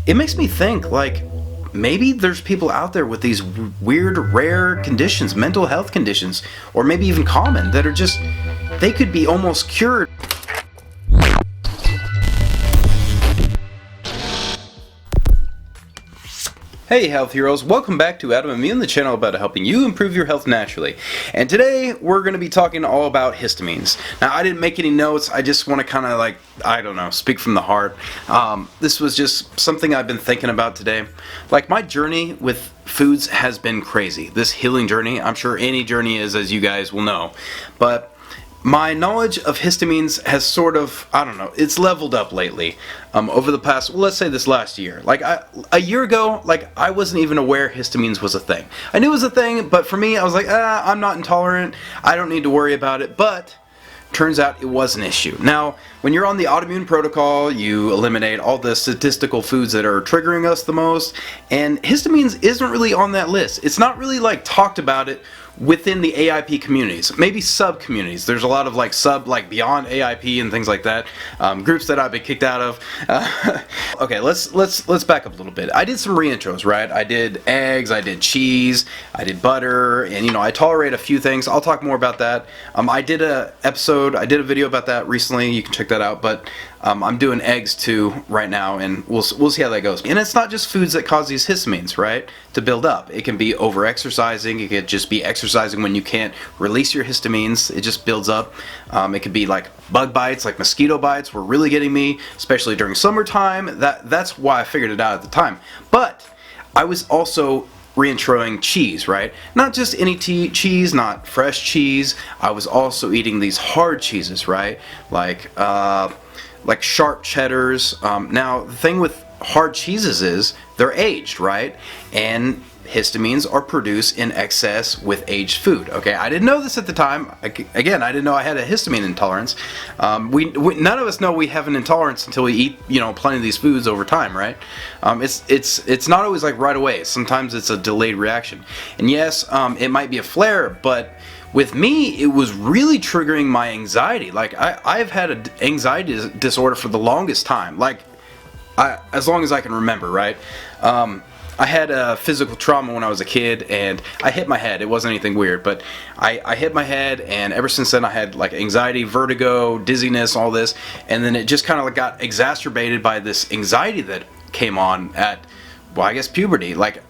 it makes me think, like, maybe there's people out there with these weird, rare conditions, mental health conditions, or maybe even common, that are just, they could be almost cured. Hey health heroes, welcome back to Adamimmune, the channel about helping you improve your health naturally. And today we're going to be talking all about histamines. Now, I didn't make any notes, I just want to kind of like, I don't know, speak from the heart. This was just something I've been thinking about today. Like, my journey with foods has been crazy. This healing journey, I'm sure any journey is, as you guys will know. But my knowledge of histamines has sort of, I don't know, it's leveled up lately over the past, well, let's say this last year. Like, a year ago, like, I wasn't even aware histamines was a thing. I knew it was a thing, but for me, I was like, I'm not intolerant, I don't need to worry about it, but turns out it was an issue. Now, when you're on the autoimmune protocol, you eliminate all the statistical foods that are triggering us the most, and histamines isn't really on that list. It's not really like talked about it within the AIP communities, maybe sub-communities. There's a lot of like beyond AIP and things like that, groups that I've been kicked out of. Okay, let's back up a little bit. I did some reintros, right? I did eggs, I did cheese, I did butter, and I tolerate a few things. I'll talk more about that. I did a video about that recently. You can check that out, but I'm doing eggs too right now, and we'll see how that goes. And it's not just foods that cause these histamines, right, to build up. It can be over-exercising. It could just be exercising when you can't release your histamines. It just builds up. It could be like bug bites, like mosquito bites were really getting me, especially during summertime. That's why I figured it out at the time. But I was also reintroing cheese, right? Not just any cheese, not fresh cheese. I was also eating these hard cheeses, right? Like sharp cheddars. Now, the thing with hard cheeses is they're aged, right? And histamines are produced in excess with aged food. Okay, I didn't know this at the time. Again, I didn't know I had a histamine intolerance. None of us know we have an intolerance until we eat, plenty of these foods over time, right? It's not always like right away. Sometimes it's a delayed reaction. And yes, it might be a flare, but with me, it was really triggering my anxiety. Like, I've had an anxiety disorder for the longest time. Like, as long as I can remember, right? I had a physical trauma when I was a kid, and I hit my head. It wasn't anything weird, but I hit my head, and ever since then I had like anxiety, vertigo, dizziness, all this, and then it just kind of like got exacerbated by this anxiety that came on at, well, I guess puberty. Like,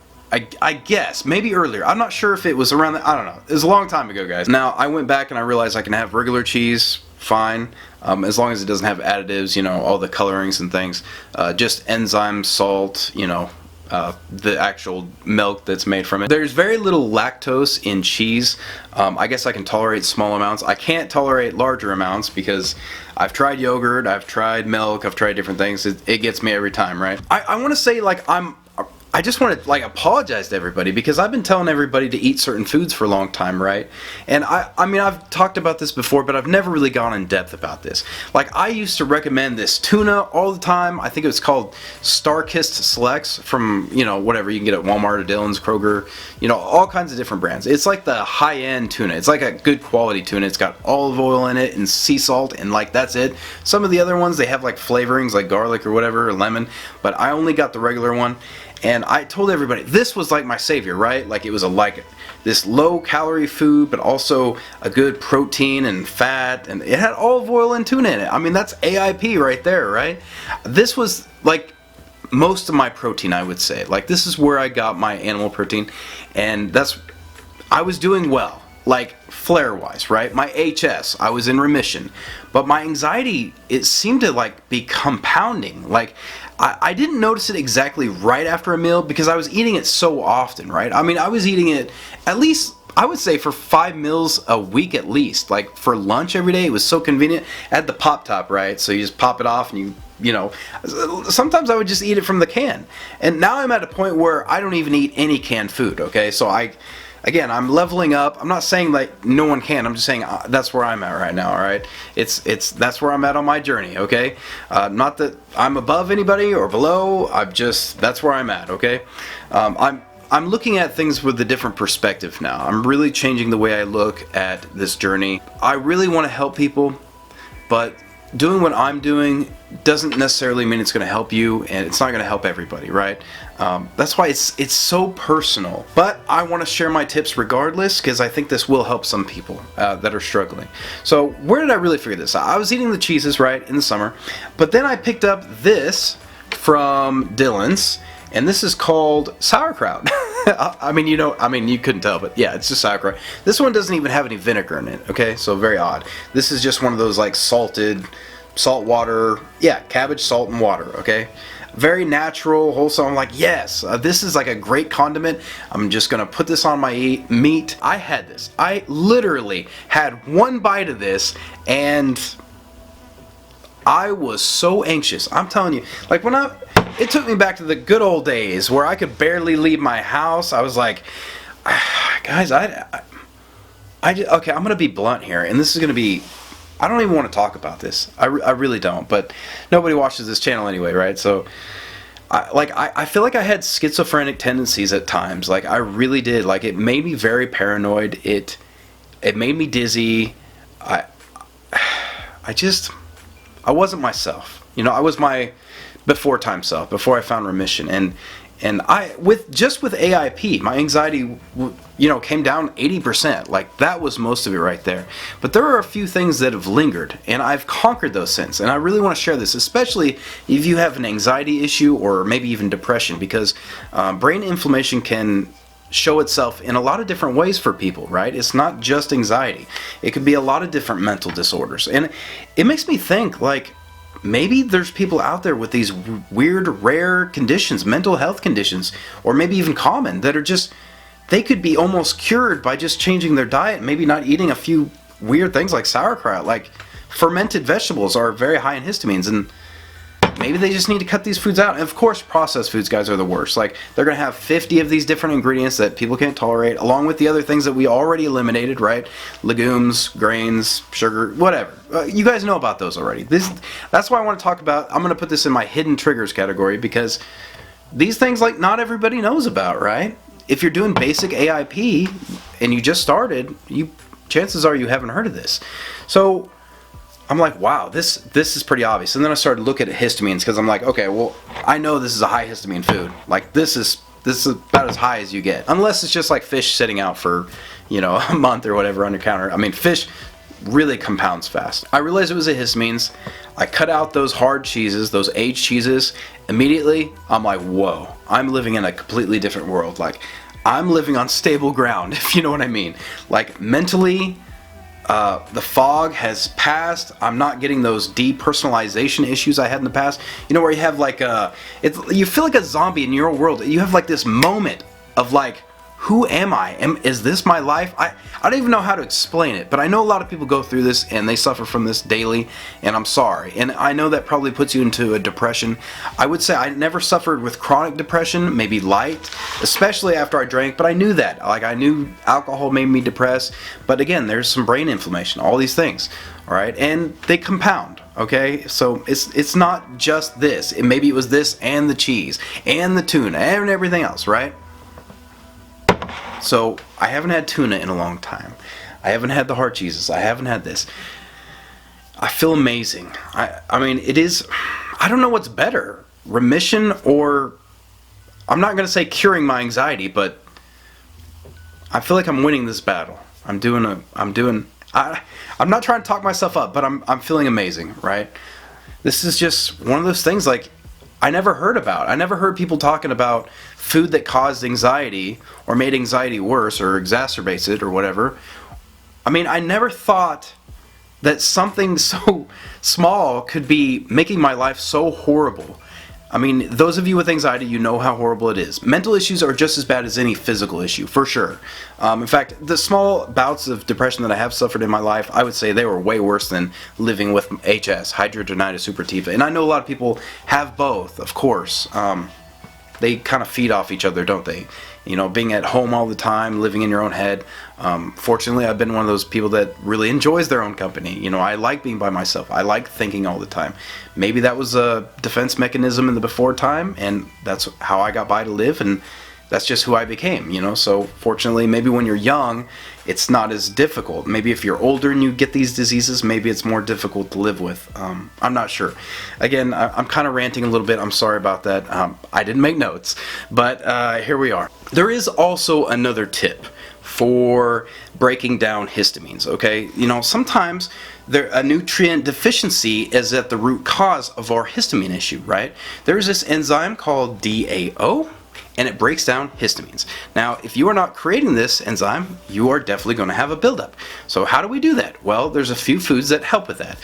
I guess, maybe earlier. I'm not sure if it was around that, I don't know. It was a long time ago, guys. Now, I went back and I realized I can have regular cheese, fine, as long as it doesn't have additives, all the colorings and things. Just enzymes, salt, the actual milk that's made from it. There's very little lactose in cheese. I guess I can tolerate small amounts. I can't tolerate larger amounts because I've tried yogurt, I've tried milk, I've tried different things. It gets me every time, right? I want to say, like, I just want to, like, apologize to everybody because I've been telling everybody to eat certain foods for a long time, right? And I mean, I've talked about this before, but I've never really gone in depth about this. Like, I used to recommend this tuna all the time. I think it was called Star-Kissed Selects from, whatever you can get at Walmart or Dillon's, Kroger, all kinds of different brands. It's like the high-end tuna. It's like a good quality tuna. It's got olive oil in it and sea salt, and like, that's it. Some of the other ones, they have like flavorings like garlic or whatever, or lemon, but I only got the regular one. And I told everybody, this was like my savior, right? Like, it was this low-calorie food, but also a good protein and fat, and it had olive oil and tuna in it. I mean, that's AIP right there, right? This was like most of my protein, I would say. Like, this is where I got my animal protein, and I was doing well. Like, flare-wise, right? My HS, I was in remission. But my anxiety, it seemed to, like, be compounding. Like, I didn't notice it exactly right after a meal because I was eating it so often, right? I mean, I was eating it at least, I would say, for 5 meals a week at least. Like, for lunch every day, it was so convenient. I had the pop top, right? So you just pop it off and sometimes I would just eat it from the can. And now I'm at a point where I don't even eat any canned food, okay? So Again, I'm leveling up. I'm not saying like no one can. I'm just saying that's where I'm at right now. All right, that's where I'm at on my journey. Okay, not that I'm above anybody or below. That's where I'm at. Okay, I'm looking at things with a different perspective now. I'm really changing the way I look at this journey. I really want to help people, but doing what I'm doing doesn't necessarily mean it's going to help you, and it's not going to help everybody, right? That's why it's so personal. But I want to share my tips regardless, because I think this will help some people that are struggling. So where did I really figure this out? I was eating the cheeses, right, in the summer, but then I picked up this from Dylan's, and this is called sauerkraut. I mean, you couldn't tell, but yeah, it's just sauerkraut. This one doesn't even have any vinegar in it, okay? So very odd. This is just one of those like salt water, yeah, cabbage, salt, and water, okay? Very natural, wholesome. I'm like, yes, this is like a great condiment. I'm just gonna put this on my meat. I had this. I literally had one bite of this, and I was so anxious. I'm telling you, like it took me back to the good old days where I could barely leave my house. I was like, guys, okay, I'm gonna be blunt here, and this is gonna be, I don't even want to talk about this. I really don't, but nobody watches this channel anyway, right? So, I feel like I had schizophrenic tendencies at times. Like, I really did. Like, it made me very paranoid. It made me dizzy. I wasn't myself. I was my before time self, before I found remission. And with AIP, my anxiety, came down 80%. Like, that was most of it right there. But there are a few things that have lingered, and I've conquered those since. And I really want to share this, especially if you have an anxiety issue or maybe even depression, because brain inflammation can show itself in a lot of different ways for people, right? It's not just anxiety. It could be a lot of different mental disorders. And it makes me think, like, maybe there's people out there with these weird, rare conditions, mental health conditions, or maybe even common, that are just, they could be almost cured by just changing their diet, maybe not eating a few weird things like sauerkraut. Like, fermented vegetables are very high in histamines, and maybe they just need to cut these foods out. And of course, processed foods, guys, are the worst. Like, they're going to have 50 of these different ingredients that people can't tolerate, along with the other things that we already eliminated, right? Legumes, grains, sugar, whatever. You guys know about those already. That's why I want to talk about, I'm going to put this in my hidden triggers category, because these things, like, not everybody knows about, right? If you're doing basic AIP and you just started, chances are you haven't heard of this. So I'm like, wow, this is pretty obvious. And then I started looking at histamines, because I'm like, okay, well, I know this is a high histamine food. Like, this is about as high as you get, unless it's just like fish sitting out for, a month or whatever under counter. I mean, fish really compounds fast. I realized it was a histamines. I cut out those hard cheeses, those aged cheeses. Immediately, I'm like, whoa, I'm living in a completely different world. Like, I'm living on stable ground, if you know what I mean. Like, mentally, the fog has passed. I'm not getting those depersonalization issues I had in the past. Where you have like you feel like a zombie in your own world. You have like this moment of like, who am I? Is this my life? I don't even know how to explain it, but I know a lot of people go through this and they suffer from this daily, and I'm sorry. And I know that probably puts you into a depression. I would say I never suffered with chronic depression, maybe light, especially after I drank, but I knew that. Like, I knew alcohol made me depressed, but again, there's some brain inflammation, all these things, all right? And they compound. Okay, so it's not just this. Maybe it was this and the cheese and the tuna and everything else, right? So I haven't had tuna in a long time. I haven't had the hard cheeses. I haven't had this. I feel amazing. I mean, it is, I don't know what's better, remission or, I'm not going to say curing my anxiety, but I feel like I'm winning this battle. I'm not trying to talk myself up, but I'm feeling amazing, right? This is just one of those things, like, I never heard about. I never heard people talking about food that caused anxiety or made anxiety worse or exacerbates it or whatever. I mean, I never thought that something so small could be making my life so horrible. I mean, those of you with anxiety, you know how horrible it is. Mental issues are just as bad as any physical issue, for sure. In fact, the small bouts of depression that I have suffered in my life, I would say they were way worse than living with HS, hidradenitis suppurativa. And I know a lot of people have both, of course. They kind of feed off each other, don't they? Being at home all the time, living in your own head. Fortunately, I've been one of those people that really enjoys their own company. I like being by myself. I like thinking all the time. Maybe that was a defense mechanism in the before time, and that's how I got by to live. And that's just who I became, you know. So fortunately, maybe when you're young, it's not as difficult. Maybe if you're older and you get these diseases, maybe it's more difficult to live with. I'm not sure. Again, I'm kind of ranting a little bit. I'm sorry about that. I didn't make notes, but here we are. There is also another tip for breaking down histamines, okay? You know, sometimes a nutrient deficiency is at the root cause of our histamine issue, right? There's this enzyme called DAO, and it breaks down histamines. Now, if you are not creating this enzyme, you are definitely going to have a buildup. So how do we do that? Well, there's a few foods that help with that.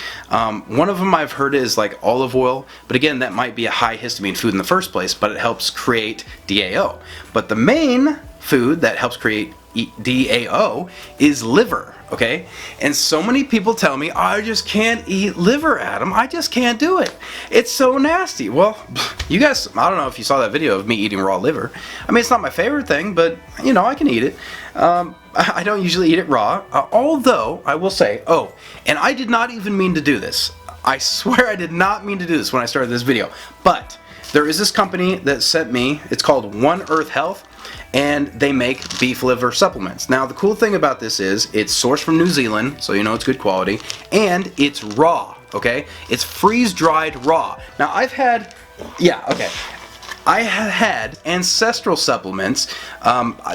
One of them I've heard is like olive oil, but again, that might be a high histamine food in the first place, but it helps create DAO. But the main food that helps create DAO is liver, okay? And so many people tell me, I just can't eat liver, Adam. I just can't do it. It's so nasty. Well, you guys, I don't know if you saw that video of me eating raw liver. I mean, it's not my favorite thing, but, you know, I can eat it. I don't usually eat it raw, although I will say, oh, and I did not even mean to do this. I swear I did not mean to do this when I started this video, but there is this company that sent me, it's called One Earth Health, and they make beef liver supplements. Now, the cool thing about this is it's sourced from New Zealand, so you know it's good quality, and it's raw, okay? It's freeze-dried raw. Now, I have had ancestral supplements.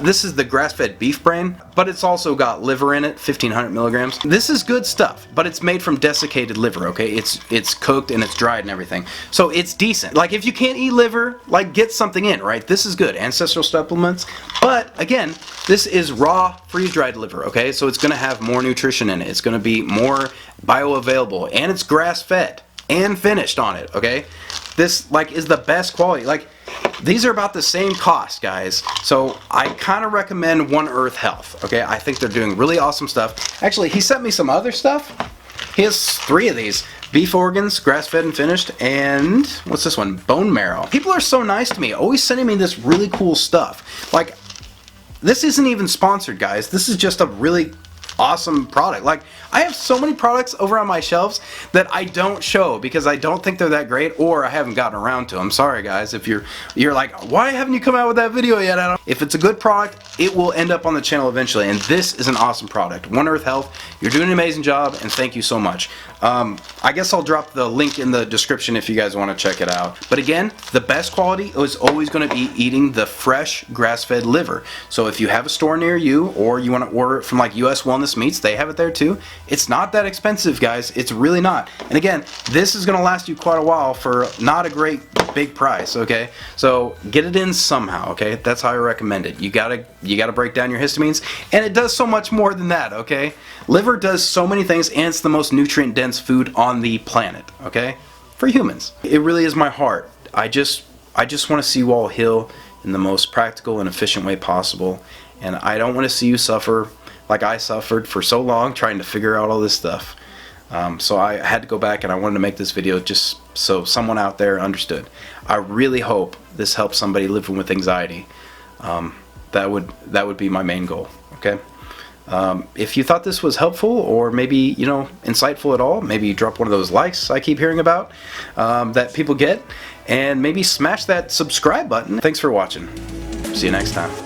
This is the grass-fed beef brain, but it's also got liver in it, 1,500 milligrams. This is good stuff, but it's made from desiccated liver, okay? It's cooked and it's dried and everything. So it's decent. Like, if you can't eat liver, like, get something in, right? This is good, ancestral supplements. But, again, this is raw, freeze-dried liver, okay? So it's gonna have more nutrition in it. It's gonna be more bioavailable, and it's grass-fed and finished on it, okay? This, like, is the best quality. Like, these are about the same cost, guys. So I kind of recommend One Earth Health, okay? I think they're doing really awesome stuff. Actually, he sent me some other stuff. He has 3 of these. Beef organs, grass-fed and finished, and what's this one? Bone marrow. People are so nice to me, always sending me this really cool stuff. Like, this isn't even sponsored, guys. This is just a really awesome product. Like, I have so many products over on my shelves that I don't show because I don't think they're that great, or I haven't gotten around to them. Sorry guys, if you're like, why haven't you come out with that video yet, Adam? If it's a good product, it will end up on the channel eventually, and this is an awesome product. One Earth Health, you're doing an amazing job, and thank you so much. I guess I'll drop the link in the description if you guys want to check it out. But again, the best quality is always going to be eating the fresh grass-fed liver. So if you have a store near you, or you want to order it from like US Wellness Meats, they have it there too. It's not that expensive, guys. It's really not. And again, this is going to last you quite a while for not a great big price, okay? So get it in somehow, okay? That's how I recommend it. You gotta break down your histamines, and it does so much more than that, okay? Liver does so many things, and it's the most nutrient dense food on the planet, okay? For humans. It really is my heart. I just want to see you all heal in the most practical and efficient way possible, and I don't want to see you suffer like I suffered for so long trying to figure out all this stuff. So I had to go back, and I wanted to make this video just so someone out there understood. I really hope this helps somebody living with anxiety. That would be my main goal, okay? If you thought this was helpful, or maybe, you know, insightful at all, maybe drop one of those likes I keep hearing about that people get, and maybe smash that subscribe button. Thanks for watching. See you next time.